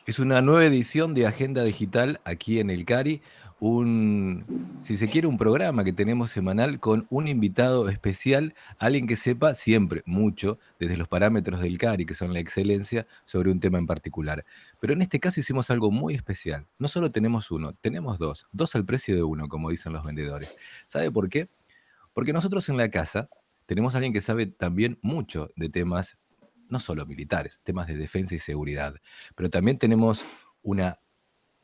Es una nueva edición de Agenda Digital aquí en el CARI, si se quiere, un programa que tenemos semanal con un invitado especial, alguien que sepa siempre mucho desde los parámetros del CARI, que son la excelencia, sobre un tema en particular. Pero en este caso hicimos algo muy especial. No solo tenemos uno, tenemos dos al precio de uno, como dicen los vendedores. ¿Sabe por qué? Porque nosotros en la casa tenemos a alguien que sabe también mucho de temas, no solo militares, temas de defensa y seguridad, pero también tenemos una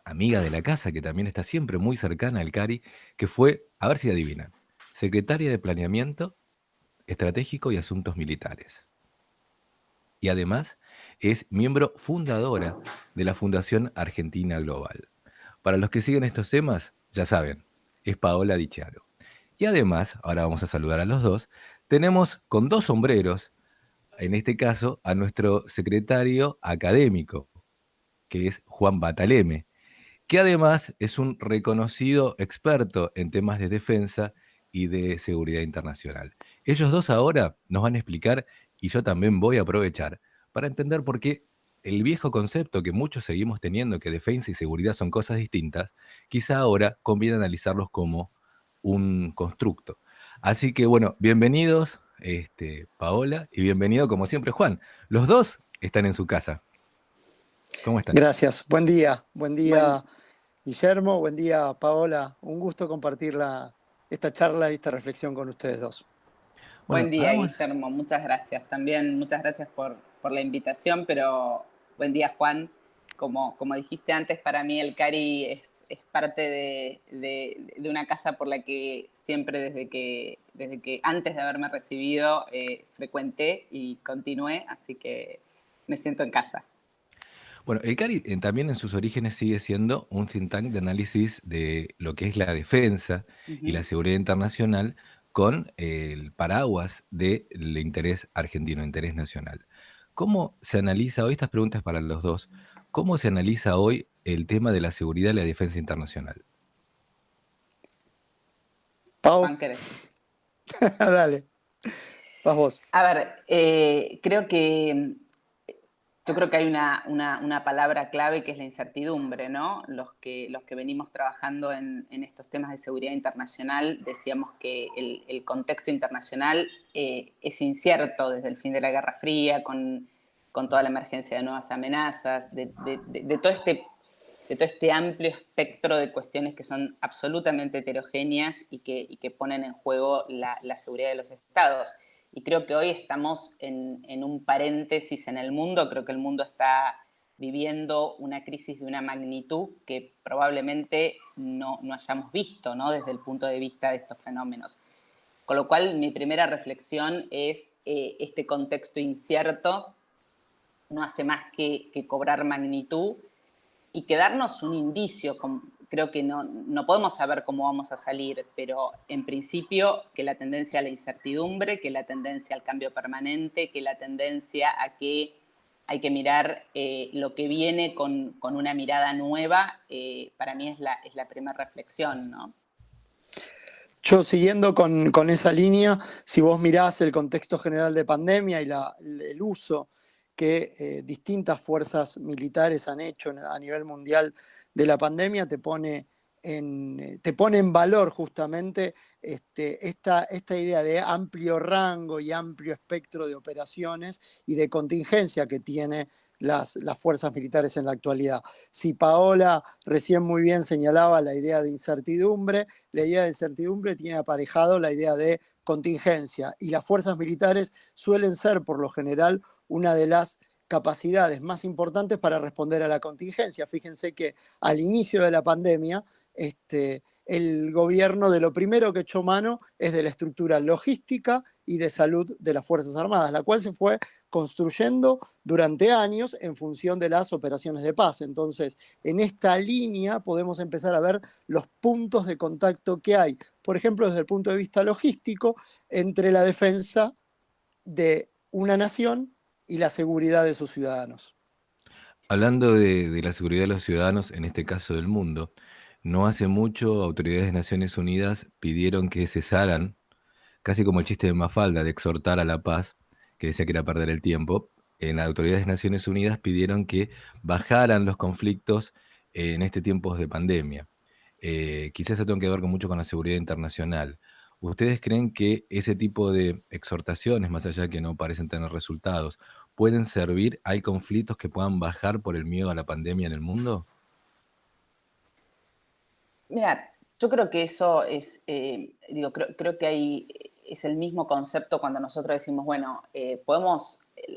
amiga de la casa que también está siempre muy cercana al CARI, que fue, a ver si adivinan, secretaria de Planeamiento Estratégico y Asuntos Militares. Y además es miembro fundadora de la Fundación Argentina Global. Para los que siguen estos temas, ya saben, es Paola Di Chiaro. Y además, ahora vamos a saludar a los dos, tenemos con dos sombreros, en este caso, a nuestro secretario académico, que es Juan Bataleme, que además es un reconocido experto en temas de defensa y de seguridad internacional. Ellos dos ahora nos van a explicar, y yo también voy a aprovechar, para entender por qué el viejo concepto que muchos seguimos teniendo, que defensa y seguridad son cosas distintas, quizá ahora conviene analizarlos como un constructo. Así que bueno, bienvenidos Paola, y bienvenido como siempre Juan. Los dos están en su casa. ¿Cómo están? Gracias. Buen Buen, día Guillermo, buen día Paola. Un gusto compartir esta charla y esta reflexión con ustedes dos. Bueno, buen día, hagamos. Guillermo. Muchas gracias. También muchas gracias por la invitación, pero buen día, Juan. Como dijiste antes, para mí el CARI es parte de una casa por la que siempre desde que antes de haberme recibido frecuenté y continué, así que me siento en casa. Bueno, el CARI también en sus orígenes sigue siendo un think tank de análisis de lo que es la defensa y la Ujú. seguridad internacional con el paraguas del interés argentino, interés nacional. ¿Cómo se analiza hoy, estas preguntas para los dos, cómo se analiza hoy el tema de la seguridad y la defensa internacional? Pau, Juan, ¿querés? dale, vas vos. A ver, yo creo que hay una palabra clave que es la incertidumbre, ¿no? Los que venimos trabajando en estos temas de seguridad internacional decíamos que el contexto internacional es incierto desde el fin de la Guerra Fría, con toda la emergencia de nuevas amenazas, de todo este amplio espectro de cuestiones que son absolutamente heterogéneas y que ponen en juego la seguridad de los estados. Y creo que hoy estamos en un paréntesis en el mundo. Creo que el mundo está viviendo una crisis de una magnitud que probablemente no hayamos visto, ¿no? Desde el punto de vista de estos fenómenos. Con lo cual, mi primera reflexión es este contexto incierto no hace más que cobrar magnitud y que darnos un indicio. Creo que no podemos saber cómo vamos a salir, pero en principio que la tendencia a la incertidumbre, que la tendencia al cambio permanente, que la tendencia a que hay que mirar lo que viene con una mirada nueva, para mí es la primera reflexión, ¿no? Yo siguiendo con esa línea, si vos mirás el contexto general de pandemia y el uso que distintas fuerzas militares han hecho a nivel mundial de la pandemia, te pone en valor justamente esta idea de amplio rango y amplio espectro de operaciones y de contingencia que tiene las fuerzas militares en la actualidad. Si Paola recién muy bien señalaba la idea de incertidumbre, la idea de incertidumbre tiene aparejado la idea de contingencia, y las fuerzas militares suelen ser por lo general una de las capacidades más importantes para responder a la contingencia. Fíjense que al inicio de la pandemia, el gobierno de lo primero que echó mano es de la estructura logística y de salud de las Fuerzas Armadas, la cual se fue construyendo durante años en función de las operaciones de paz. Entonces, en esta línea podemos empezar a ver los puntos de contacto que hay, por ejemplo, desde el punto de vista logístico, entre la defensa de una nación y la seguridad de sus ciudadanos. Hablando de la seguridad de los ciudadanos, en este caso del mundo, no hace mucho autoridades de Naciones Unidas pidieron que cesaran, casi como el chiste de Mafalda, de exhortar a la paz, que decía que era perder el tiempo, en las autoridades de Naciones Unidas pidieron que bajaran los conflictos en este tiempos de pandemia. Quizás eso tenga que ver con mucho con la seguridad internacional. ¿Ustedes creen que ese tipo de exhortaciones, más allá de que no parecen tener resultados, pueden servir? ¿Hay conflictos que puedan bajar por el miedo a la pandemia en el mundo? Mira, yo creo que eso es, creo que es el mismo concepto cuando nosotros decimos, bueno,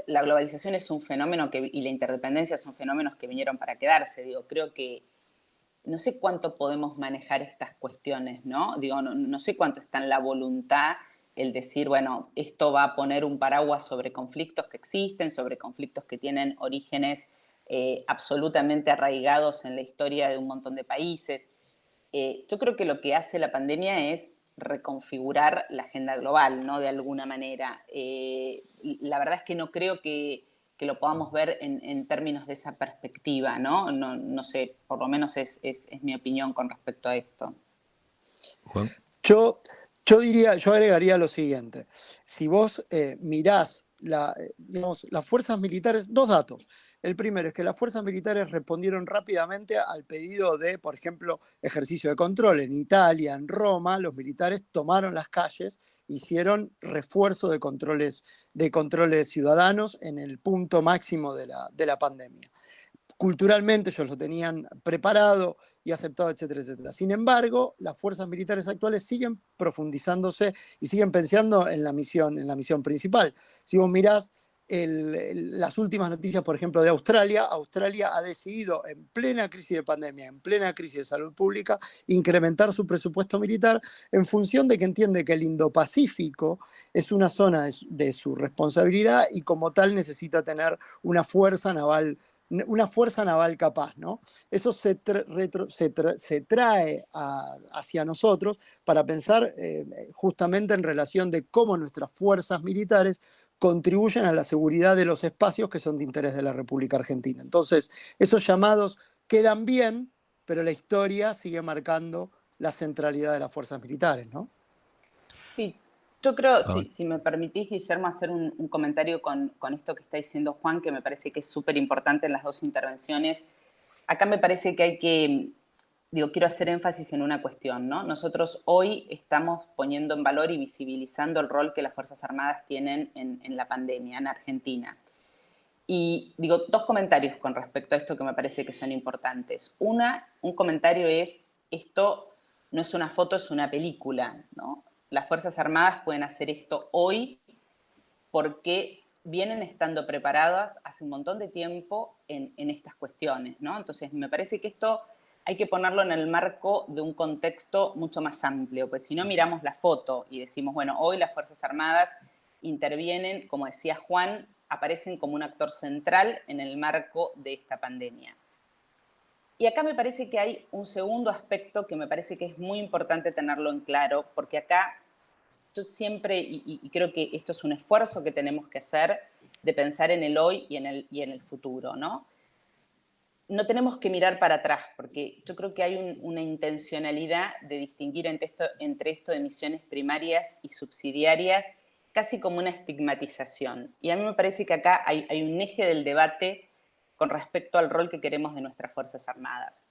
la globalización es un fenómeno y la interdependencia son fenómenos que vinieron para quedarse. Creo que no sé cuánto podemos manejar estas cuestiones, ¿no? No sé cuánto está en la voluntad el decir, bueno, esto va a poner un paraguas sobre conflictos que existen, sobre conflictos que tienen orígenes absolutamente arraigados en la historia de un montón de países. Yo creo que lo que hace la pandemia es reconfigurar la agenda global, ¿no? De alguna manera. La verdad es que no creo que lo podamos ver en términos de esa perspectiva, ¿no? No sé, por lo menos es mi opinión con respecto a esto. Juan. Yo, yo agregaría lo siguiente. Si vos mirás digamos, las fuerzas militares, dos datos. El primero es que las fuerzas militares respondieron rápidamente al pedido de, por ejemplo, ejercicio de control. En Italia, en Roma, los militares tomaron las calles, hicieron refuerzo de controles ciudadanos en el punto máximo de la pandemia. Culturalmente ellos lo tenían preparado y aceptado, etcétera, etcétera. Sin embargo, las fuerzas militares actuales siguen profundizándose y siguen pensando en la misión principal. Si vos mirás las últimas noticias, por ejemplo, de Australia, Australia ha decidido en plena crisis de pandemia, en plena crisis de salud pública, incrementar su presupuesto militar en función de que entiende que el Indo-Pacífico es una zona de su responsabilidad y como tal necesita tener una fuerza naval capaz, ¿no? Eso se trae hacia nosotros para pensar justamente en relación de cómo nuestras fuerzas militares contribuyen a la seguridad de los espacios que son de interés de la República Argentina. Entonces, esos llamados quedan bien, pero la historia sigue marcando la centralidad de las fuerzas militares, ¿no? Sí, yo creo, Ah, si me permitís, Guillermo, hacer un comentario con esto que está diciendo Juan, que me parece que es súper importante en las dos intervenciones. Acá me parece que quiero hacer énfasis en una cuestión, ¿no? Nosotros hoy estamos poniendo en valor y visibilizando el rol que las Fuerzas Armadas tienen en la pandemia en Argentina. Y dos comentarios con respecto a esto que me parece que son importantes. Un comentario es, esto no es una foto, es una película, ¿no? Las Fuerzas Armadas pueden hacer esto hoy porque vienen estando preparadas hace un montón de tiempo en estas cuestiones, ¿no? Entonces, me parece que esto hay que ponerlo en el marco de un contexto mucho más amplio, pues si no miramos la foto y decimos, bueno, hoy las Fuerzas Armadas intervienen, como decía Juan, aparecen como un actor central en el marco de esta pandemia. Y acá me parece que hay un segundo aspecto que me parece que es muy importante tenerlo en claro, porque acá yo siempre, y creo que esto es un esfuerzo que tenemos que hacer, de pensar en el hoy y en el futuro, ¿no? No tenemos que mirar para atrás, porque yo creo que hay una intencionalidad de distinguir entre esto de misiones primarias y subsidiarias, casi como una estigmatización. Y a mí me parece que acá hay un eje del debate con respecto al rol que queremos de nuestras Fuerzas Armadas.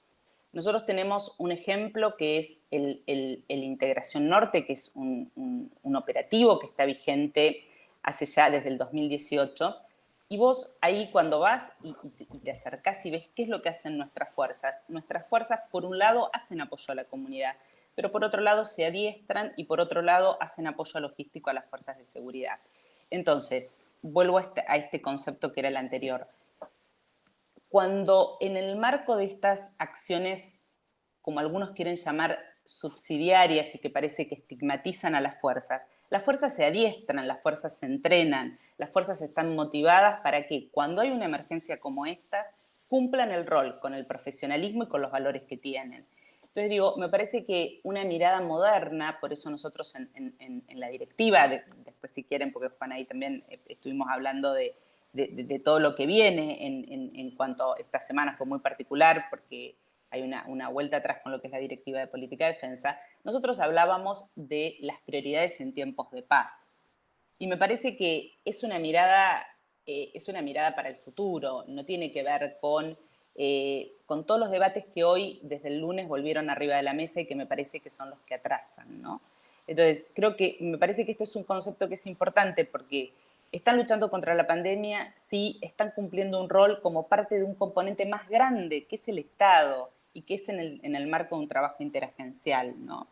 Nosotros tenemos un ejemplo que es el Integración Norte, que es un operativo que está vigente hace ya desde el 2018. Y vos ahí cuando vas y te acercás y ves qué es lo que hacen nuestras fuerzas por un lado hacen apoyo a la comunidad, pero por otro lado se adiestran y por otro lado hacen apoyo logístico a las fuerzas de seguridad. Entonces, vuelvo a este concepto que era el anterior. Cuando en el marco de estas acciones, como algunos quieren llamar subsidiarias y que parece que estigmatizan a las fuerzas se adiestran, las fuerzas se entrenan, las fuerzas están motivadas para que cuando hay una emergencia como esta, cumplan el rol con el profesionalismo y con los valores que tienen. Entonces me parece que una mirada moderna, por eso nosotros en la directiva, después si quieren, porque Juan ahí también estuvimos hablando de todo lo que viene en cuanto a esta semana fue muy particular porque hay una vuelta atrás con lo que es la Directiva de Política de Defensa, nosotros hablábamos de las prioridades en tiempos de paz. Y me parece que es una mirada es una mirada para el futuro, no tiene que ver con todos los debates que hoy, desde el lunes, volvieron arriba de la mesa y que me parece que son los que atrasan, ¿no? Entonces, me parece que este es un concepto que es importante porque están luchando contra la pandemia, sí, están cumpliendo un rol como parte de un componente más grande, que es el Estado y que es en el marco de un trabajo interagencial, ¿no?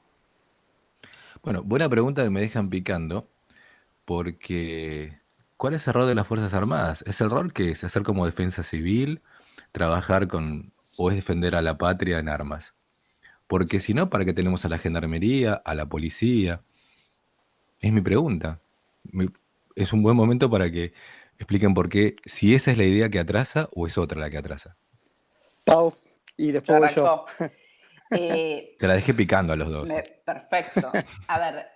Bueno, buena pregunta que me dejan picando, porque ¿cuál es el rol de las Fuerzas Armadas? ¿Es el rol que es hacer como defensa civil, trabajar con, o es defender a la patria en armas? Porque si no, ¿para qué tenemos a la gendarmería, a la policía? Es mi pregunta. Me- Es un buen momento para que expliquen por qué, si esa es la idea que atrasa o es otra la que atrasa. Pau, y Ya después voy yo. arrancó. Eh, Se la dejé picando a los dos. Perfecto. A ver,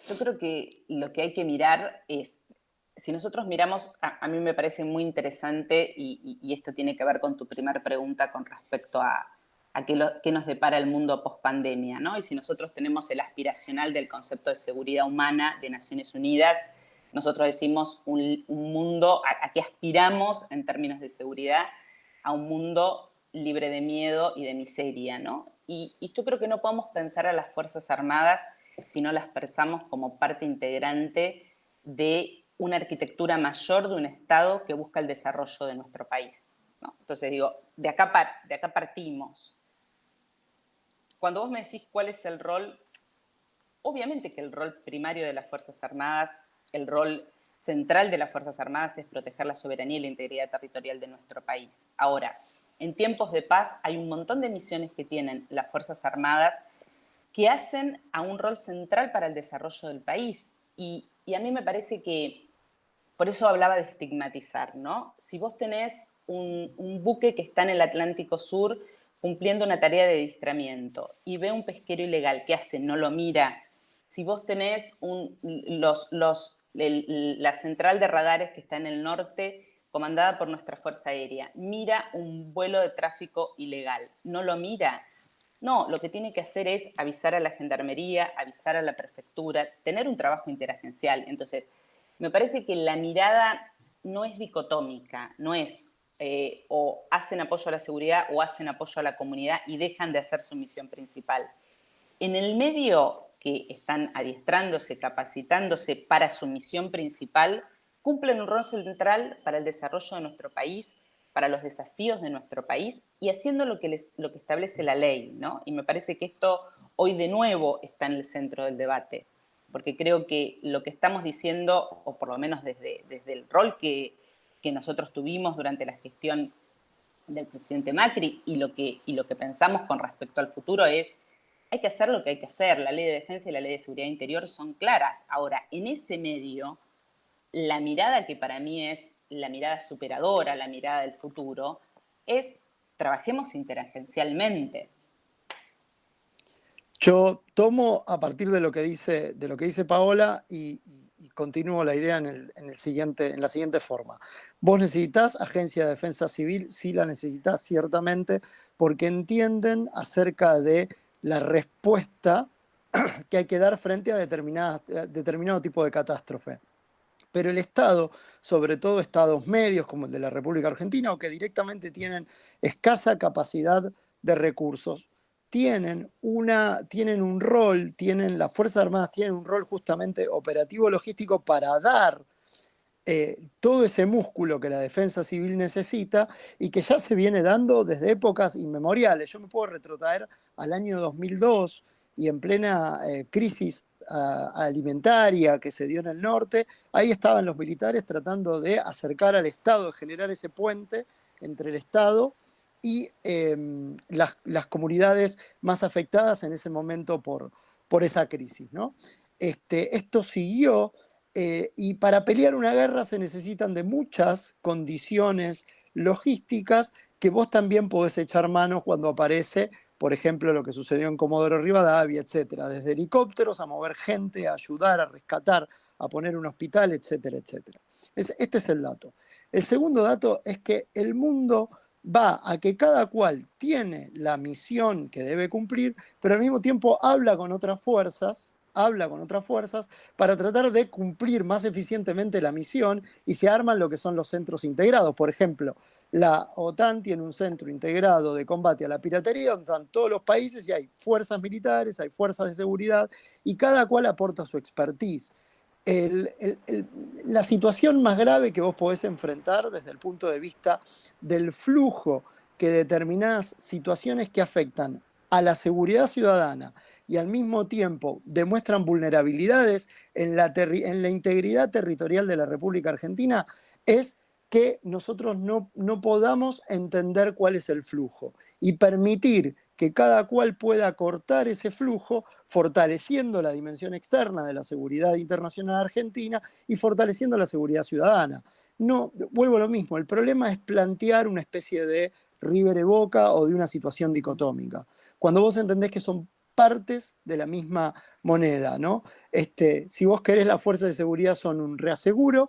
yo creo que lo que hay que mirar es, si nosotros miramos, a mí me parece muy interesante y esto tiene que ver con tu primera pregunta con respecto a qué nos depara el mundo post-pandemia, ¿no? Y si nosotros tenemos el aspiracional del concepto de seguridad humana de Naciones Unidas, nosotros decimos un mundo, a qué aspiramos en términos de seguridad, a un mundo libre de miedo y de miseria, ¿no? Y yo creo que no podemos pensar a las Fuerzas Armadas si no las pensamos como parte integrante de una arquitectura mayor de un Estado que busca el desarrollo de nuestro país, ¿no? Entonces digo, de acá partimos. Cuando vos me decís cuál es el rol, obviamente que el rol primario de las Fuerzas Armadas, el rol central de las Fuerzas Armadas es proteger la soberanía y la integridad territorial de nuestro país. Ahora, en tiempos de paz hay un montón de misiones que tienen las Fuerzas Armadas que hacen a un rol central para el desarrollo del país. Y a mí me parece que, por eso hablaba de estigmatizar, ¿no? Si vos tenés un buque que está en el Atlántico Sur cumpliendo una tarea de adiestramiento y ve un pesquero ilegal, ¿qué hace? No lo mira. Si vos tenés la central de radares que está en el norte, comandada por nuestra Fuerza Aérea, mira un vuelo de tráfico ilegal, no lo mira. No, lo que tiene que hacer es avisar a la gendarmería, avisar a la prefectura, tener un trabajo interagencial. Entonces, me parece que la mirada no es dicotómica, no es o hacen apoyo a la seguridad o hacen apoyo a la comunidad y dejan de hacer su misión principal. En el medio que están adiestrándose, capacitándose para su misión principal, cumplen un rol central para el desarrollo de nuestro país, para los desafíos de nuestro país y haciendo lo que establece la ley, ¿no? Y me parece que esto hoy de nuevo está en el centro del debate, porque creo que lo que estamos diciendo, o por lo menos desde el rol que nosotros tuvimos durante la gestión del presidente Macri y lo que pensamos con respecto al futuro es hay que hacer lo que hay que hacer. La ley de defensa y la ley de seguridad interior son claras. Ahora, en ese medio, la mirada que para mí es la mirada superadora, la mirada del futuro, es trabajemos interagencialmente. Yo tomo a partir de lo que dice Paola y continúo la idea en la siguiente forma. Vos necesitas agencia de defensa civil, sí la necesitas ciertamente, porque entienden acerca de la respuesta que hay que dar frente a determinado tipo de catástrofe. Pero el Estado, sobre todo estados medios como el de la República Argentina, o que directamente tienen escasa capacidad de recursos, tienen un rol, las Fuerzas Armadas tienen un rol justamente operativo logístico para dar todo ese músculo que la defensa civil necesita y que ya se viene dando desde épocas inmemoriales. Yo me puedo retrotraer al año 2002 y en plena crisis alimentaria que se dio en el norte, ahí estaban los militares tratando de acercar al Estado, de generar ese puente entre el Estado y las comunidades más afectadas en ese momento por esa crisis, ¿no? Esto siguió y para pelear una guerra se necesitan de muchas condiciones logísticas que vos también podés echar mano cuando aparece, por ejemplo, lo que sucedió en Comodoro Rivadavia, etcétera, desde helicópteros a mover gente, a ayudar, a rescatar, a poner un hospital, etcétera, etcétera. Este es el dato. El segundo dato es que el mundo va a que cada cual tiene la misión que debe cumplir, pero al mismo tiempo habla con otras fuerzas habla con otras fuerzas para tratar de cumplir más eficientemente la misión y se arman lo que son los centros integrados. Por ejemplo, la OTAN tiene un centro integrado de combate a la piratería donde están todos los países y hay fuerzas militares, hay fuerzas de seguridad y cada cual aporta su expertise. La situación más grave que vos podés enfrentar desde el punto de vista del flujo que determinadas situaciones que afectan a la seguridad ciudadana y al mismo tiempo demuestran vulnerabilidades en la integridad territorial de la República Argentina es que nosotros no podamos entender cuál es el flujo y permitir que cada cual pueda cortar ese flujo, fortaleciendo la dimensión externa de la seguridad internacional argentina y fortaleciendo la seguridad ciudadana. No, vuelvo a lo mismo, el problema es plantear una especie de River y Boca o de una situación dicotómica. Cuando vos entendés que son partes de la misma moneda, ¿no? Si vos querés, las fuerzas de seguridad son un reaseguro,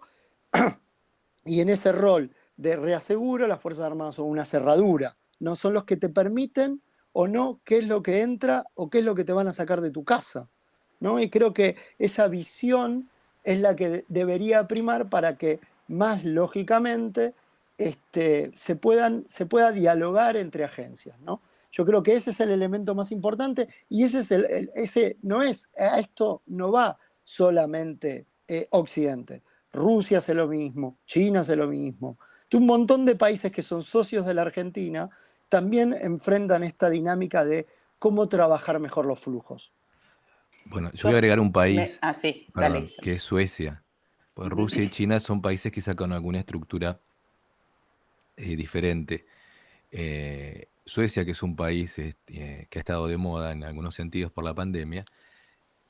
y en ese rol de reaseguro, las Fuerzas Armadas son una cerradura, ¿no? Son los que te permiten o no qué es lo que entra o qué es lo que te van a sacar de tu casa, ¿no? Y creo que esa visión es la que debería primar para que más lógicamente se pueda dialogar entre agencias, ¿no? Yo creo que ese es el elemento más importante y ese no es, a esto no va solamente Occidente. Rusia hace lo mismo, China hace lo mismo. Un montón de países que son socios de la Argentina también enfrentan esta dinámica de cómo trabajar mejor los flujos. Bueno, yo voy a agregar un país, Sí, dale, perdón, Guillermo. que es Suecia. Pues Rusia y China son países quizá con alguna estructura diferente. Suecia, que es un país que ha estado de moda en algunos sentidos por la pandemia,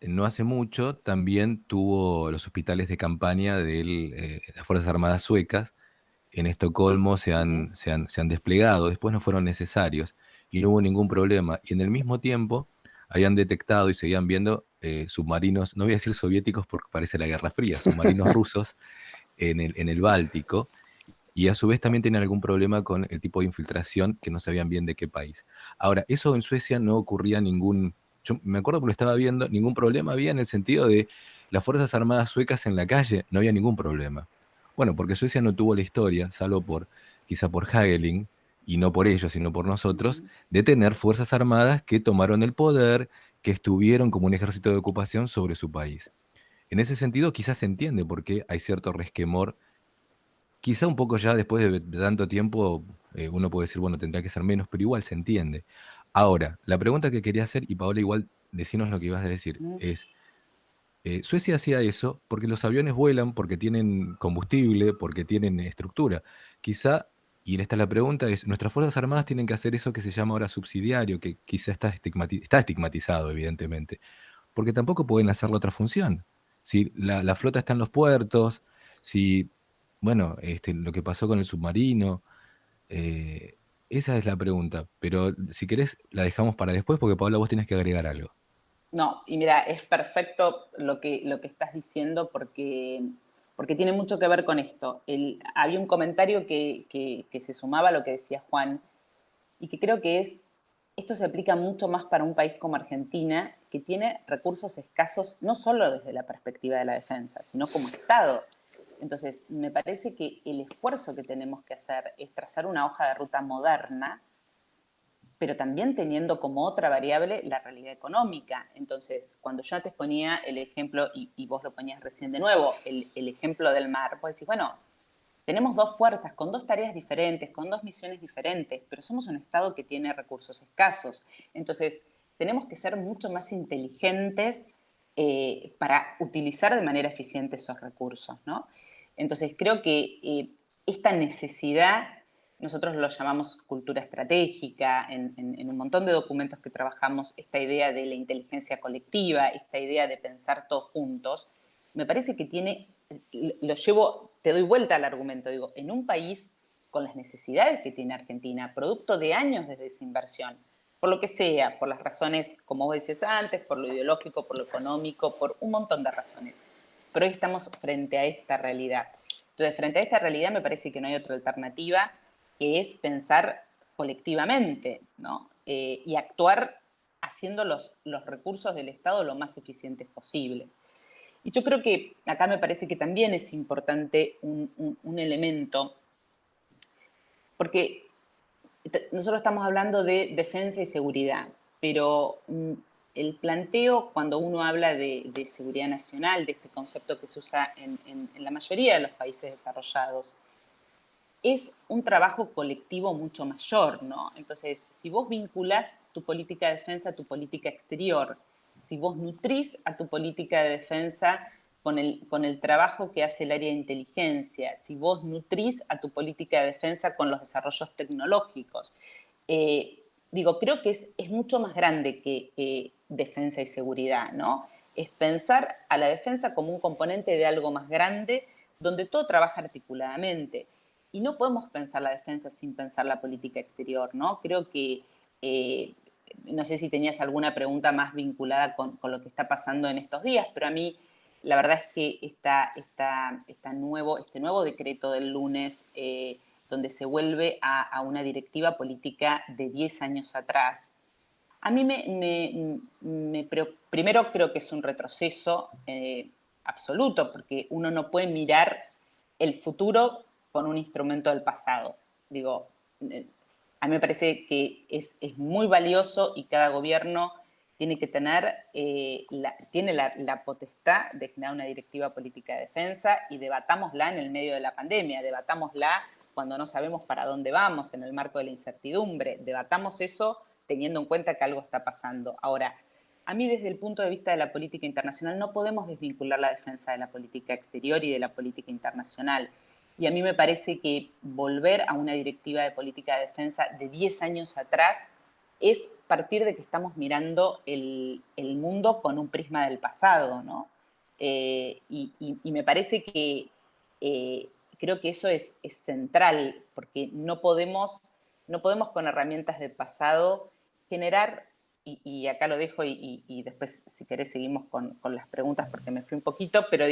no hace mucho también tuvo los hospitales de campaña de las Fuerzas Armadas suecas. En Estocolmo se han desplegado, después no fueron necesarios y no hubo ningún problema. Y en el mismo tiempo habían detectado y seguían viendo submarinos, no voy a decir soviéticos porque parece la Guerra Fría, submarinos rusos en el Báltico. Y a su vez también tenían algún problema con el tipo de infiltración que no sabían bien de qué país. Ahora, eso en Suecia no ocurría yo me acuerdo que lo estaba viendo, ningún problema había en el sentido de las Fuerzas Armadas suecas en la calle, no había ningún problema. Bueno, porque Suecia no tuvo la historia, salvo quizá por Hagelin, y no por ellos, sino por nosotros, de tener Fuerzas Armadas que tomaron el poder, que estuvieron como un ejército de ocupación sobre su país. En ese sentido, quizás se entiende por qué hay cierto resquemor. Quizá un poco ya después de tanto tiempo uno puede decir, bueno, tendrá que ser menos, pero igual se entiende. Ahora, la pregunta que quería hacer, y Paola igual decinos lo que ibas a decir, es, Suecia hacía eso porque los aviones vuelan, porque tienen combustible, porque tienen estructura. Quizá, y esta es la pregunta, es, nuestras Fuerzas Armadas tienen que hacer eso que se llama ahora subsidiario, que quizá está estigmatizado, evidentemente, porque tampoco pueden hacer la otra función. Si la flota está en los puertos, si, bueno, lo que pasó con el submarino, eh, esa es la pregunta. Pero si querés, la dejamos para después porque Paula, vos tenés que agregar algo. No, y mira, es perfecto lo que estás diciendo porque tiene mucho que ver con esto. Había un comentario que se sumaba a lo que decía Juan y que creo que esto se aplica mucho más para un país como Argentina, que tiene recursos escasos no solo desde la perspectiva de la defensa, sino como Estado. Entonces, me parece que el esfuerzo que tenemos que hacer es trazar una hoja de ruta moderna, pero también teniendo como otra variable la realidad económica. Entonces, cuando yo antes ponía el ejemplo, y vos lo ponías recién de nuevo, el ejemplo del mar, vos decís, bueno, tenemos dos fuerzas con dos tareas diferentes, con dos misiones diferentes, pero somos un Estado que tiene recursos escasos. Entonces, tenemos que ser mucho más inteligentes para utilizar de manera eficiente esos recursos, ¿no? Entonces, creo que esta necesidad, nosotros lo llamamos cultura estratégica, en un montón de documentos que trabajamos, esta idea de la inteligencia colectiva, esta idea de pensar todos juntos, me parece que te doy vuelta al argumento, digo, en un país con las necesidades que tiene Argentina, producto de años de desinversión, por lo que sea, por las razones, como vos decías antes, por lo ideológico, por lo económico, por un montón de razones. Pero hoy estamos frente a esta realidad. Entonces, frente a esta realidad me parece que no hay otra alternativa que es pensar colectivamente, ¿no? Y actuar haciendo los recursos del Estado lo más eficientes posibles. Y yo creo que acá me parece que también es importante un elemento, porque nosotros estamos hablando de defensa y seguridad, pero el planteo cuando uno habla de seguridad nacional, de este concepto que se usa en la mayoría de los países desarrollados, es un trabajo colectivo mucho mayor, ¿no? Entonces, si vos vinculás tu política de defensa a tu política exterior, si vos nutrís a tu política de defensa con el trabajo que hace el área de inteligencia, si vos nutrís a tu política de defensa con los desarrollos tecnológicos, creo que es mucho más grande que defensa y seguridad, ¿no? Es pensar a la defensa como un componente de algo más grande donde todo trabaja articuladamente. Y no podemos pensar la defensa sin pensar la política exterior, ¿no? Creo que, no sé si tenías alguna pregunta más vinculada con lo que está pasando en estos días, pero a mí la verdad es que este nuevo decreto del lunes, donde se vuelve a una directiva política de 10 años atrás, a mí primero creo que es un retroceso absoluto, porque uno no puede mirar el futuro con un instrumento del pasado. A mí me parece que es muy valioso y cada gobierno tiene que tener la potestad de generar una directiva política de defensa y debatámosla en el medio de la pandemia, debatámosla cuando no sabemos para dónde vamos, en el marco de la incertidumbre, debatamos eso teniendo en cuenta que algo está pasando. Ahora, a mí desde el punto de vista de la política internacional no podemos desvincular la defensa de la política exterior y de la política internacional. Y a mí me parece que volver a una directiva de política de defensa de 10 años atrás es partir de que estamos mirando el mundo con un prisma del pasado, ¿no? Y me parece que creo que eso es central, porque no podemos con herramientas del pasado generar, y acá lo dejo y después si querés seguimos con las preguntas porque me fui un poquito, pero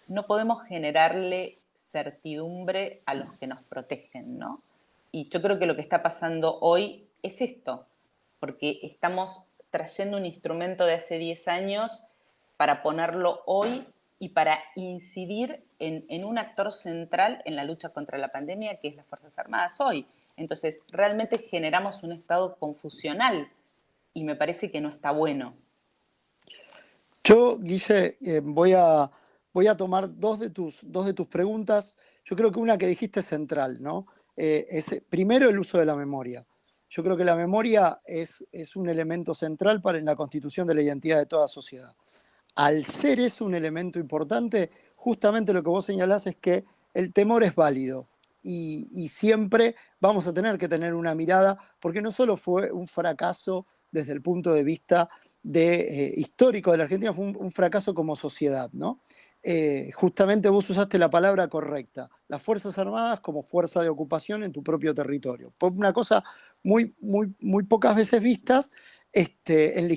no podemos generarle certidumbre a los que nos protegen, ¿no? Y yo creo que lo que está pasando hoy es esto, porque estamos trayendo un instrumento de hace 10 años para ponerlo hoy y para incidir en un actor central en la lucha contra la pandemia, que es las Fuerzas Armadas hoy. Entonces, realmente generamos un estado confusional y me parece que no está bueno. Yo, Guille, voy a tomar dos de tus preguntas. Yo creo que una que dijiste es central, ¿no? Primero, el uso de la memoria. Yo creo que la memoria es un elemento central para la constitución de la identidad de toda sociedad. Al ser eso un elemento importante, justamente lo que vos señalás es que el temor es válido y siempre vamos a tener que tener una mirada, porque no solo fue un fracaso desde el punto de vista histórico de la Argentina, fue un fracaso como sociedad, ¿no? Justamente vos usaste la palabra correcta, las Fuerzas Armadas como fuerza de ocupación en tu propio territorio. Por una cosa muy, muy, muy pocas veces vistas en la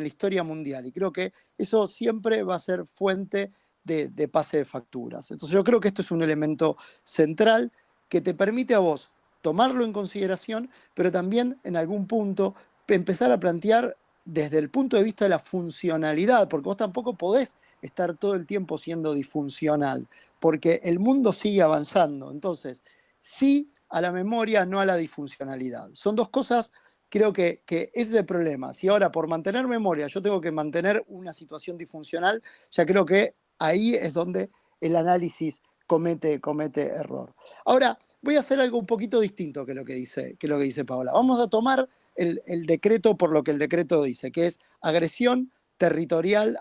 historia mundial. Y creo que eso siempre va a ser fuente de pase de facturas. Entonces yo creo que esto es un elemento central que te permite a vos tomarlo en consideración, pero también en algún punto empezar a plantear desde el punto de vista de la funcionalidad, porque vos tampoco podés estar todo el tiempo siendo disfuncional, porque el mundo sigue avanzando. Entonces, sí a la memoria, no a la disfuncionalidad. Son dos cosas, creo que ese es el problema. Si ahora por mantener memoria yo tengo que mantener una situación disfuncional, ya creo que ahí es donde el análisis comete error. Ahora, voy a hacer algo un poquito distinto que lo que dice Paola. Vamos a tomar el decreto por lo que el decreto dice, que es agresión territorial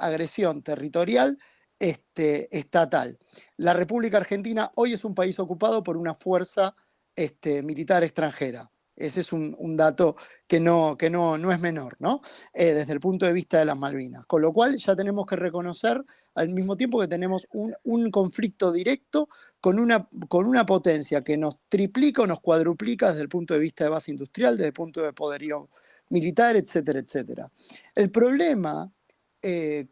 estatal. La República Argentina hoy es un país ocupado por una fuerza militar extranjera. Ese es un dato que no es menor, ¿no? Desde el punto de vista de las Malvinas. Con lo cual ya tenemos que reconocer al mismo tiempo que tenemos un conflicto directo con una potencia que nos triplica o nos cuadruplica desde el punto de vista de base industrial, desde el punto de poderío militar, etcétera, etcétera. El problema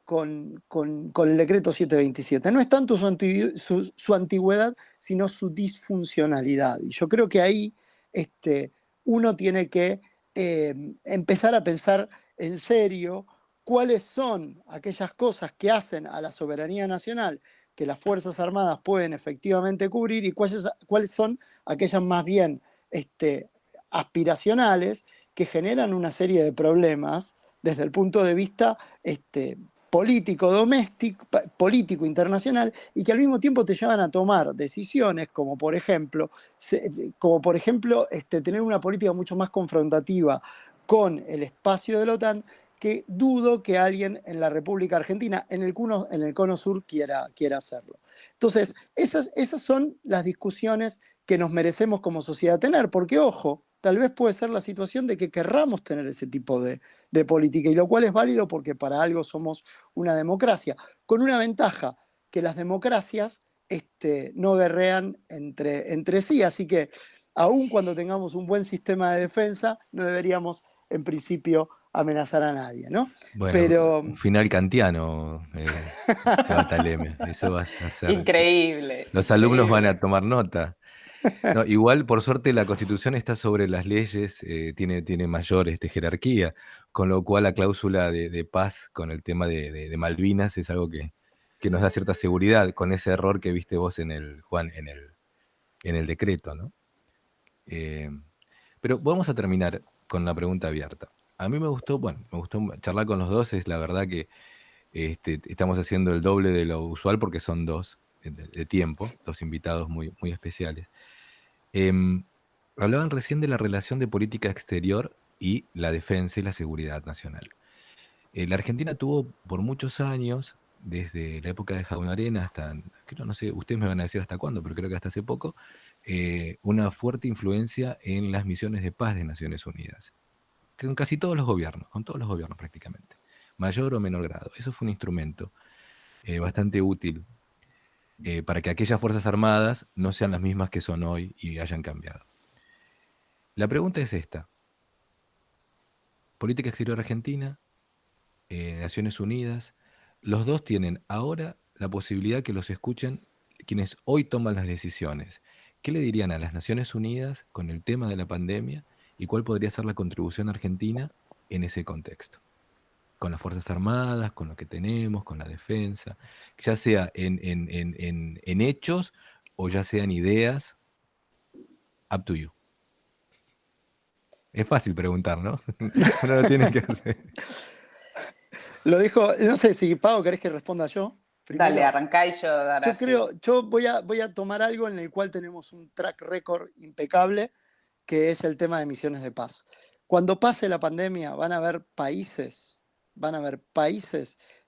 con el decreto 727 no es tanto su antigüedad, sino su disfuncionalidad. Y yo creo que ahí uno tiene que empezar a pensar en serio cuáles son aquellas cosas que hacen a la soberanía nacional que las Fuerzas Armadas pueden efectivamente cubrir y cuáles son aquellas más bien aspiracionales que generan una serie de problemas desde el punto de vista político doméstico, político internacional, y que al mismo tiempo te llevan a tomar decisiones como por ejemplo, tener una política mucho más confrontativa con el espacio de la OTAN, que dudo que alguien en la República Argentina, en el cono sur, quiera hacerlo. Entonces, esas son las discusiones que nos merecemos como sociedad tener, porque ojo, tal vez puede ser la situación de que querramos tener ese tipo de política, y lo cual es válido porque para algo somos una democracia, con una ventaja, que las democracias no guerrean entre sí, así que aun cuando tengamos un buen sistema de defensa, no deberíamos en principio amenazar a nadie, ¿no? Bueno, Pero un final kantiano, Eva Taleme. Eso va a ser. Increíble, Los alumnos van increíble. a tomar nota. No, igual, por suerte, la Constitución está sobre las leyes, tiene mayor jerarquía, con lo cual la cláusula de paz con el tema de Malvinas es algo que nos da cierta seguridad, con ese error que viste vos Juan, en el decreto, ¿no? Eh, pero vamos a terminar con la pregunta abierta. A mí me gustó charlar con los dos, es la verdad que estamos haciendo el doble de lo usual porque son dos de tiempo, dos invitados muy, muy especiales. Hablaban recién de la relación de política exterior y la defensa y la seguridad nacional. La Argentina tuvo por muchos años, desde la época de Jaun Arena hasta, creo, no sé, ustedes me van a decir hasta cuándo, pero creo que hasta hace poco, una fuerte influencia en las misiones de paz de Naciones Unidas, con casi todos los gobiernos, con todos los gobiernos prácticamente, mayor o menor grado. Eso fue un instrumento bastante útil para que aquellas Fuerzas Armadas no sean las mismas que son hoy y hayan cambiado. La pregunta es esta. Política exterior argentina, Naciones Unidas, los dos tienen ahora la posibilidad que los escuchen quienes hoy toman las decisiones. ¿Qué le dirían a las Naciones Unidas con el tema de la pandemia y cuál podría ser la contribución argentina en ese contexto? Con las Fuerzas Armadas, con lo que tenemos, con la defensa, ya sea en hechos o ya sea en ideas, up to you. Es fácil preguntar, ¿no? Uno lo tiene que hacer. lo dijo, no sé si Pau, ¿querés que responda yo? Primero. Dale, arrancá y yo daré. Yo voy a tomar algo en el cual tenemos un track record impecable, que es el tema de misiones de paz. Cuando pase la pandemia van a haber países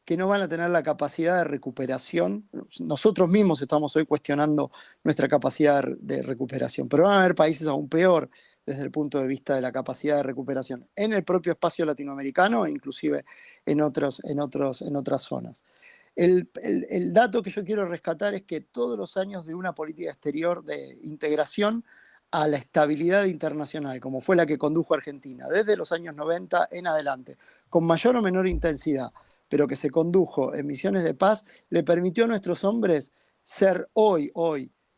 que no van a tener la capacidad de recuperación. Nosotros mismos estamos hoy cuestionando nuestra capacidad de recuperación, pero van a haber países aún peor desde el punto de vista de la capacidad de recuperación en el propio espacio latinoamericano e inclusive en otras zonas. El dato que yo quiero rescatar es que todos los años de una política exterior de integración a la estabilidad internacional, como fue la que condujo Argentina desde los años 90 en adelante, con mayor o menor intensidad, pero que se condujo en misiones de paz, le permitió a nuestros hombres ser hoy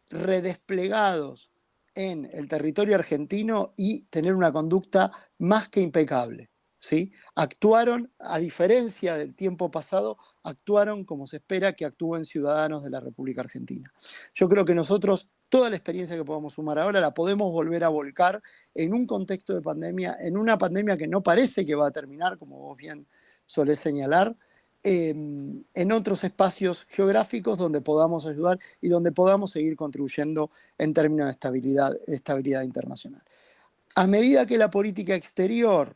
redesplegados en el territorio argentino y tener una conducta más que impecable. ¿Sí? Actuaron, a diferencia del tiempo pasado, actuaron como se espera que actúen ciudadanos de la República Argentina. Yo creo que nosotros, toda la experiencia que podamos sumar ahora, la podemos volver a volcar en un contexto de pandemia, en una pandemia que no parece que va a terminar, como vos bien solés señalar, en otros espacios geográficos donde podamos ayudar y donde podamos seguir contribuyendo en términos de estabilidad internacional. A medida que la política exterior,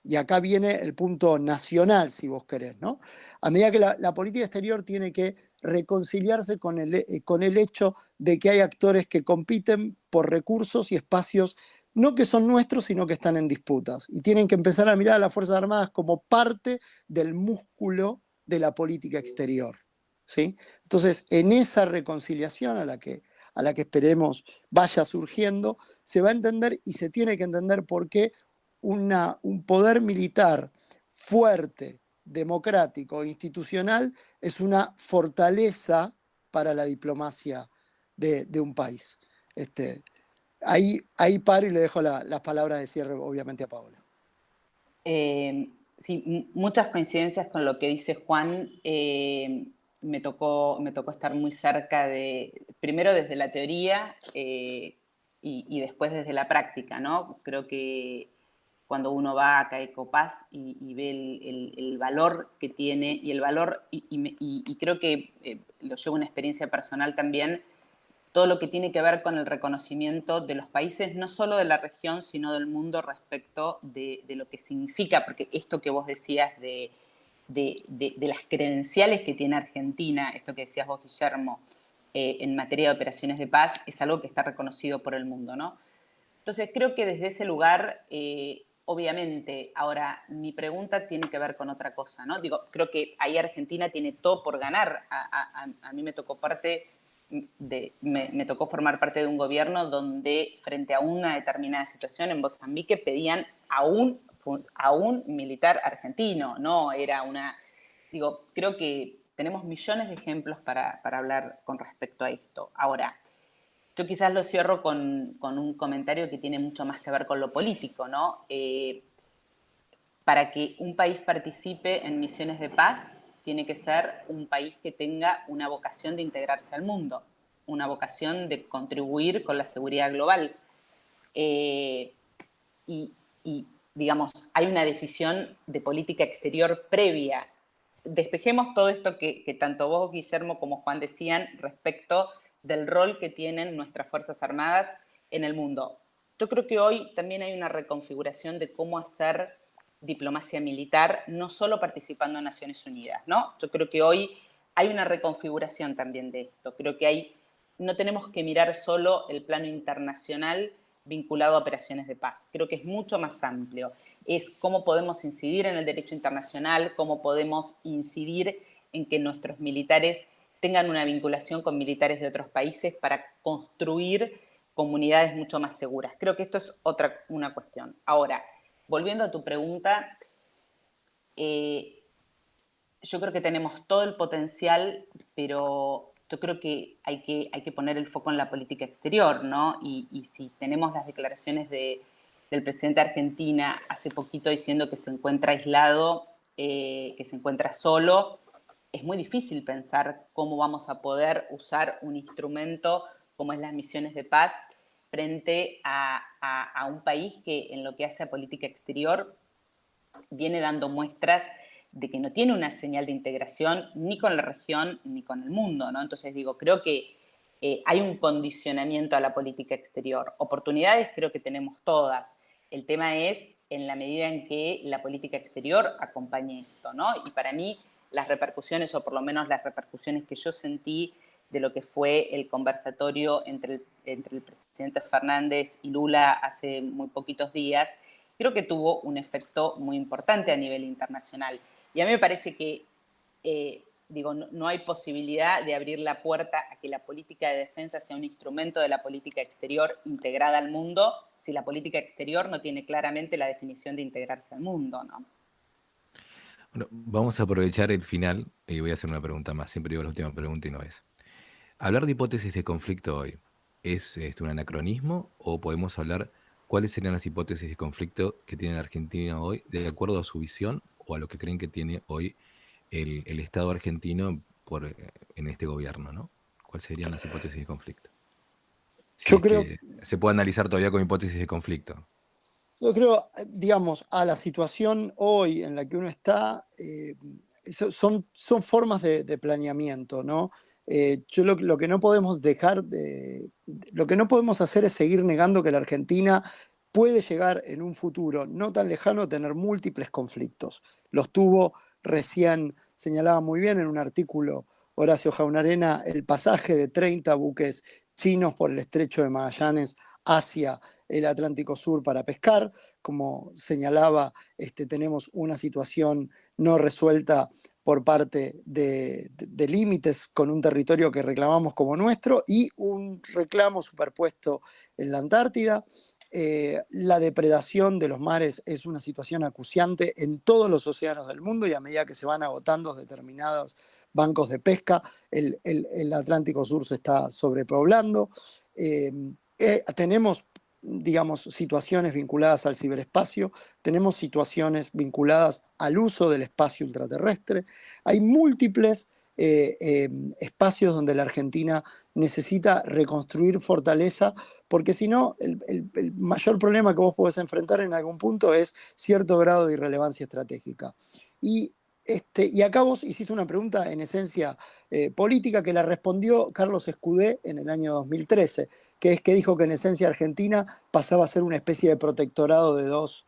y acá viene el punto nacional, si vos querés, ¿no? A medida que la política exterior tiene que reconciliarse con el hecho de que hay actores que compiten por recursos y espacios no que son nuestros, sino que están en disputas. Y tienen que empezar a mirar a las Fuerzas Armadas como parte del músculo de la política exterior. ¿Sí? Entonces, en esa reconciliación a la que esperemos vaya surgiendo, se va a entender y se tiene que entender por qué un poder militar fuerte, democrático, institucional, es una fortaleza para la diplomacia de un país. Ahí paro y le dejo las palabras de cierre, obviamente, a Paola. Sí, muchas coincidencias con lo que dice Juan. Me tocó estar muy cerca primero desde la teoría y después desde la práctica, ¿no? Creo que cuando uno va a Caecopaz y ve el valor que tiene y el valor, y creo que lo llevo una experiencia personal también, todo lo que tiene que ver con el reconocimiento de los países, no solo de la región, sino del mundo respecto de lo que significa, porque esto que vos decías de las credenciales que tiene Argentina, esto que decías vos, Guillermo, en materia de operaciones de paz, es algo que está reconocido por el mundo, ¿no? Entonces, creo que desde ese lugar, obviamente, ahora mi pregunta tiene que ver con otra cosa, ¿no? Digo, creo que ahí Argentina tiene todo por ganar. A mí me tocó me tocó formar parte de un gobierno donde frente a una determinada situación en Mozambique pedían a un militar argentino, no era una... Digo, creo que tenemos millones de ejemplos para hablar con respecto a esto. Ahora, yo quizás lo cierro con un comentario que tiene mucho más que ver con lo político, ¿no? Para que un país participe en misiones de paz, tiene que ser un país que tenga una vocación de integrarse al mundo, una vocación de contribuir con la seguridad global. Eh, y, y, digamos, hay una decisión de política exterior previa. Despejemos todo esto que tanto vos, Guillermo, como Juan decían respecto del rol que tienen nuestras Fuerzas Armadas en el mundo. Yo creo que hoy también hay una reconfiguración de cómo hacer diplomacia militar, no solo participando en Naciones Unidas, ¿no? Yo creo que hoy hay una reconfiguración también de esto. Creo que no tenemos que mirar solo el plano internacional vinculado a operaciones de paz. Creo que es mucho más amplio. Es cómo podemos incidir en el derecho internacional, cómo podemos incidir en que nuestros militares tengan una vinculación con militares de otros países para construir comunidades mucho más seguras. Creo que esto es una cuestión. Ahora, volviendo a tu pregunta, yo creo que tenemos todo el potencial, pero yo creo que hay que poner el foco en la política exterior, ¿no? Y si tenemos las declaraciones del presidente de Argentina hace poquito diciendo que se encuentra aislado, que se encuentra solo, es muy difícil pensar cómo vamos a poder usar un instrumento como es las misiones de paz frente a un país que en lo que hace a política exterior viene dando muestras de que no tiene una señal de integración ni con la región ni con el mundo, ¿no? Entonces digo, creo que hay un condicionamiento a la política exterior. Oportunidades creo que tenemos todas. El tema es en la medida en que la política exterior acompañe esto, ¿no? Y para mí las repercusiones, o por lo menos las repercusiones que yo sentí de lo que fue el conversatorio entre el presidente Fernández y Lula hace muy poquitos días, creo que tuvo un efecto muy importante a nivel internacional. Y a mí me parece que, no hay posibilidad de abrir la puerta a que la política de defensa sea un instrumento de la política exterior integrada al mundo si la política exterior no tiene claramente la definición de integrarse al mundo, ¿no? Bueno, vamos a aprovechar el final y voy a hacer una pregunta más. Siempre digo la última pregunta y no es. Hablar de hipótesis de conflicto hoy, ¿es un anacronismo o podemos hablar cuáles serían las hipótesis de conflicto que tiene la Argentina hoy de acuerdo a su visión o a lo que creen que tiene hoy el Estado argentino en este gobierno, ¿no? ¿Cuáles serían las hipótesis de conflicto? Si Yo es creo, que se puede analizar todavía con hipótesis de conflicto. yo creo, digamos, a la situación hoy en la que uno está, son formas de planeamiento, ¿no? Lo que no podemos lo que no podemos hacer es seguir negando que la Argentina puede llegar en un futuro no tan lejano a tener múltiples conflictos. Los tuvo recién, señalaba muy bien en un artículo Horacio Jaunarena, el pasaje de 30 buques chinos por el estrecho de Magallanes hacia el Atlántico Sur para pescar. Como señalaba, tenemos una situación no resuelta por parte de límites con un territorio que reclamamos como nuestro y un reclamo superpuesto en la Antártida. La depredación de los mares es una situación acuciante en todos los océanos del mundo y a medida que se van agotando determinados bancos de pesca, el Atlántico Sur se está sobrepoblando. Tenemos digamos, situaciones vinculadas al ciberespacio, tenemos situaciones vinculadas al uso del espacio ultraterrestre, hay múltiples espacios donde la Argentina necesita reconstruir fortaleza, porque si no, el mayor problema que vos podés enfrentar en algún punto es cierto grado de irrelevancia estratégica. Y acá vos hiciste una pregunta en esencia política que la respondió Carlos Escudé en el año 2013, que es que dijo que en esencia Argentina pasaba a ser una especie de protectorado de dos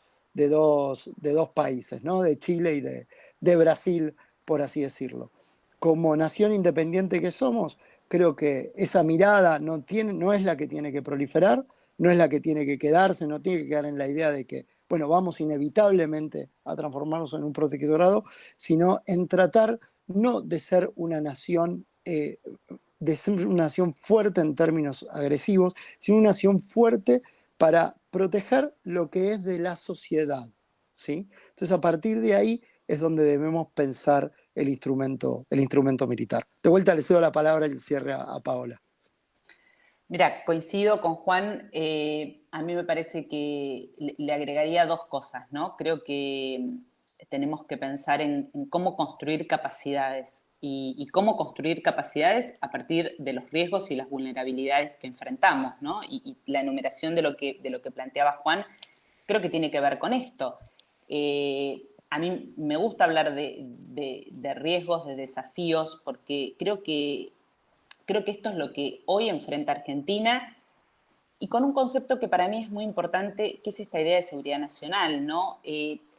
países, ¿no? De Chile y de Brasil, por así decirlo. Como nación independiente que somos, creo que esa mirada no es la que tiene que proliferar, no es la que tiene que quedarse, no tiene que quedar en la idea de que, bueno, vamos inevitablemente a transformarnos en un protectorado, sino en tratar no de ser una nación fuerte en términos agresivos, sino una nación fuerte para proteger lo que es de la sociedad, ¿sí? Entonces, a partir de ahí es donde debemos pensar el instrumento militar. De vuelta le cedo la palabra y el cierre a Paola. Mira, coincido con Juan. A mí me parece que le agregaría dos cosas, ¿no? Creo que tenemos que pensar en cómo construir capacidades y cómo construir capacidades a partir de los riesgos y las vulnerabilidades que enfrentamos, ¿no? Y la enumeración de lo que planteaba Juan creo que tiene que ver con esto. A mí me gusta hablar de riesgos, de desafíos, porque creo que esto es lo que hoy enfrenta Argentina y con un concepto que para mí es muy importante, que es esta idea de seguridad nacional, ¿no?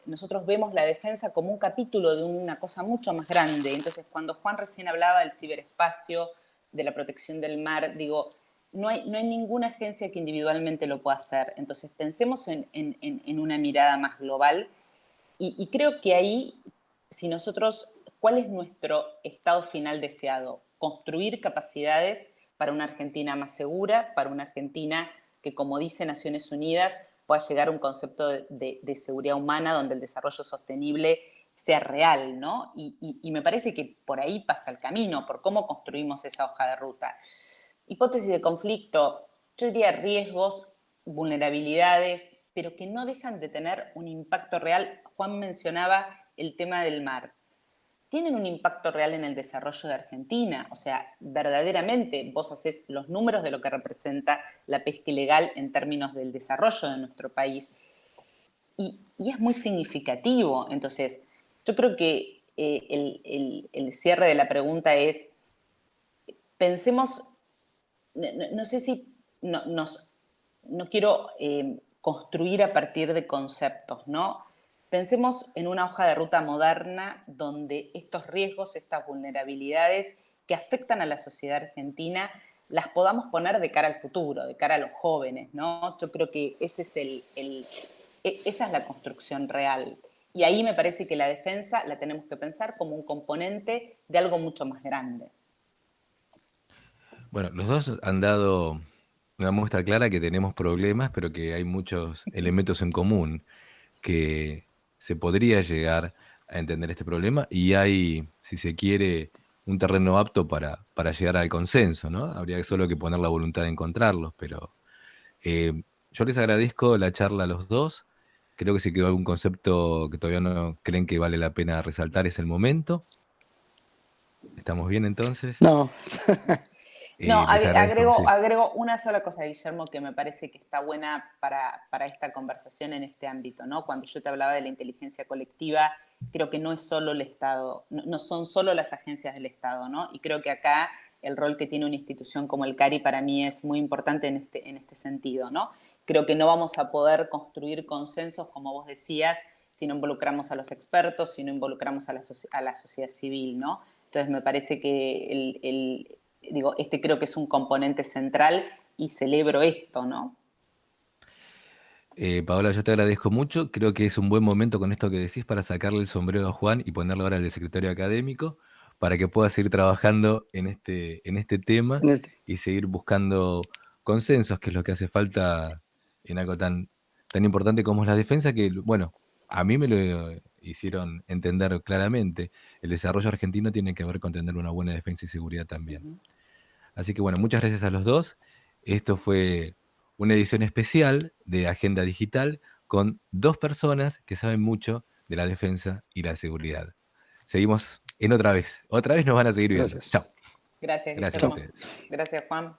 Nosotros vemos la defensa como un capítulo de una cosa mucho más grande. Entonces, cuando Juan recién hablaba del ciberespacio, de la protección del mar, digo, no hay ninguna agencia que individualmente lo pueda hacer. Entonces, pensemos en una mirada más global y creo que ahí, si nosotros, ¿cuál es nuestro estado final deseado? Construir capacidades para una Argentina más segura, para una Argentina que, como dice Naciones Unidas, pueda llegar a un concepto de seguridad humana donde el desarrollo sostenible sea real, ¿no? Y me parece que por ahí pasa el camino, por cómo construimos esa hoja de ruta. Hipótesis de conflicto, yo diría riesgos, vulnerabilidades, pero que no dejan de tener un impacto real. Juan mencionaba el tema del mar. Tienen un impacto real en el desarrollo de Argentina. O sea, verdaderamente vos hacés los números de lo que representa la pesca ilegal en términos del desarrollo de nuestro país. Y es muy significativo. Entonces, yo creo que el cierre de la pregunta es, pensemos, no sé si no quiero construir a partir de conceptos, ¿no? Pensemos en una hoja de ruta moderna donde estos riesgos, estas vulnerabilidades que afectan a la sociedad argentina, las podamos poner de cara al futuro, de cara a los jóvenes, ¿no? Yo creo que esa es la construcción real. Y ahí me parece que la defensa la tenemos que pensar como un componente de algo mucho más grande. Bueno, los dos han dado una muestra clara que tenemos problemas, pero que hay muchos elementos en común que se podría llegar a entender este problema y hay, si se quiere, un terreno apto para llegar al consenso, ¿no? Habría solo que poner la voluntad de encontrarlos, pero yo les agradezco la charla a los dos. Creo que si quedó algún concepto que todavía no creen que vale la pena resaltar, es el momento. ¿Estamos bien entonces? No. No, Les agradezco, sí. agrego una sola cosa, Guillermo, que me parece que está buena para esta conversación en este ámbito, ¿no? Cuando yo te hablaba de la inteligencia colectiva, creo que no es solo el Estado, no son solo las agencias del Estado, ¿no? Y creo que acá el rol que tiene una institución como el CARI para mí es muy importante en este sentido, ¿no? Creo que no vamos a poder construir consensos, como vos decías, si no involucramos a los expertos, si no involucramos a la sociedad civil, ¿no? Entonces me parece que este creo que es un componente central y celebro esto, ¿no? Paola, yo te agradezco mucho. Creo que es un buen momento con esto que decís para sacarle el sombrero a Juan y ponerlo ahora en el secretario académico para que pueda seguir trabajando en este tema y seguir buscando consensos, que es lo que hace falta en algo tan importante como es la defensa, que, bueno, a mí me lo hicieron entender claramente. El desarrollo argentino tiene que ver con tener una buena defensa y seguridad también. Así que, bueno, muchas gracias a los dos. Esto fue una edición especial de Agenda Digital con 2 personas que saben mucho de la defensa y la seguridad. Seguimos en otra vez. Otra vez nos van a seguir viendo. Chao. Gracias. Gracias, Gracias a Guillermo. ustedes. Gracias, Juan.